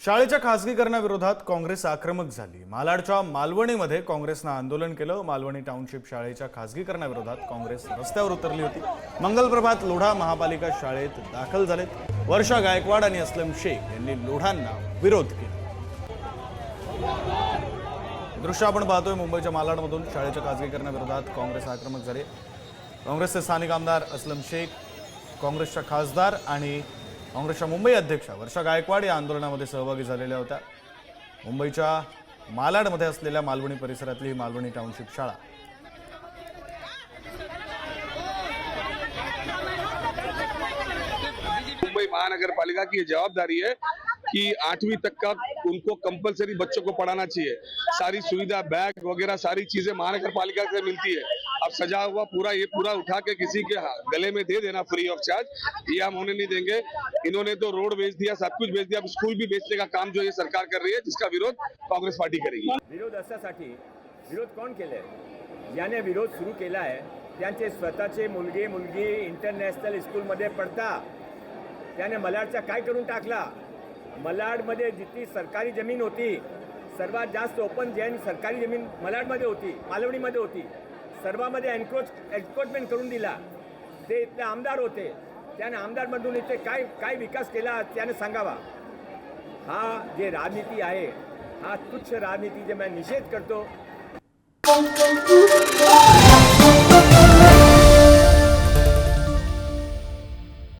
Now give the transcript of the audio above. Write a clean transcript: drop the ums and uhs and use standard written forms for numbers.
शाळेच्या खासगीकरणाविरोधात काँग्रेस आक्रमक झाली। मालाडच्या मालवणीमध्ये काँग्रेसनं आंदोलन केलं। मालवणी टाउनशिप शाळेच्या खासगीकरणाविरोधात काँग्रेस रस्त्यावर उतरली होती। मंगलप्रभात लोढा महापालिका शाळेत दाखल झालेत। वर्षा गायकवाड आणि असलम शेख यांनी लोढांना विरोध केला। दृश्य आपण पाहतोय मुंबईच्या मालाडमधून शाळेच्या खासगीकरणाविरोधात काँग्रेस आक्रमक झाले। काँग्रेसचे स्थानिक आमदार असलम शेख, काँग्रेसच्या खासदार आणि काँग्रेसच्या मुंबई अध्यक्षा वर्षा गायकवाड या आंदोलनामध्ये सहभागी झालेल्या होत्या। मुंबईच्या मालाडमध्ये असलेल्या मालवणी परिसरातली ही मालवणी टाउनशिप शाळा मुंबई महानगर पालिका की जवाबदारी है कि 8वीं तक का उनको कंपलसरी बच्चों को पढ़ाना चाहिए। सारी सुविधा, बैग वगैरह सारी चीजें महानगर पालिका से मिलती है। अब सजा हुआ पूरा उठा के किसी के गले में दे देना फ्री ऑफ चार्ज, ये हम होने नहीं देंगे। इन्होंने तो रोड बेच दिया, सब कुछ बेच दिया, अब स्कूल भी बेचने का काम जो ये सरकार कर रही है, जिसका विरोध काँग्रेस पार्टी करेगी। विरोध अशासाठी विरोध कोण केले, ज्याने विरोध सुरू केला आहे त्यांचे स्वतःचे मुलगी इंटरनॅशनल स्कूलमध्ये पडता, त्याने मलाडचा काय करून टाकला। मलाडमध्ये जितकी सरकारी जमीन होती, सर्वात जास्त ओपन जैन सरकारी जमीन मलाडमध्ये होती, मालवणीमध्ये होती, सर्वांमध्ये एन्क्रोचमेंट करून दिला। ते इथले आमदार होते, त्याने आमदारमधून इथे काय विकास केला त्याने सांगावा। हा जे राजनीती आहे, हा तुच्छ राजनीतीचा मी निषेध करतो।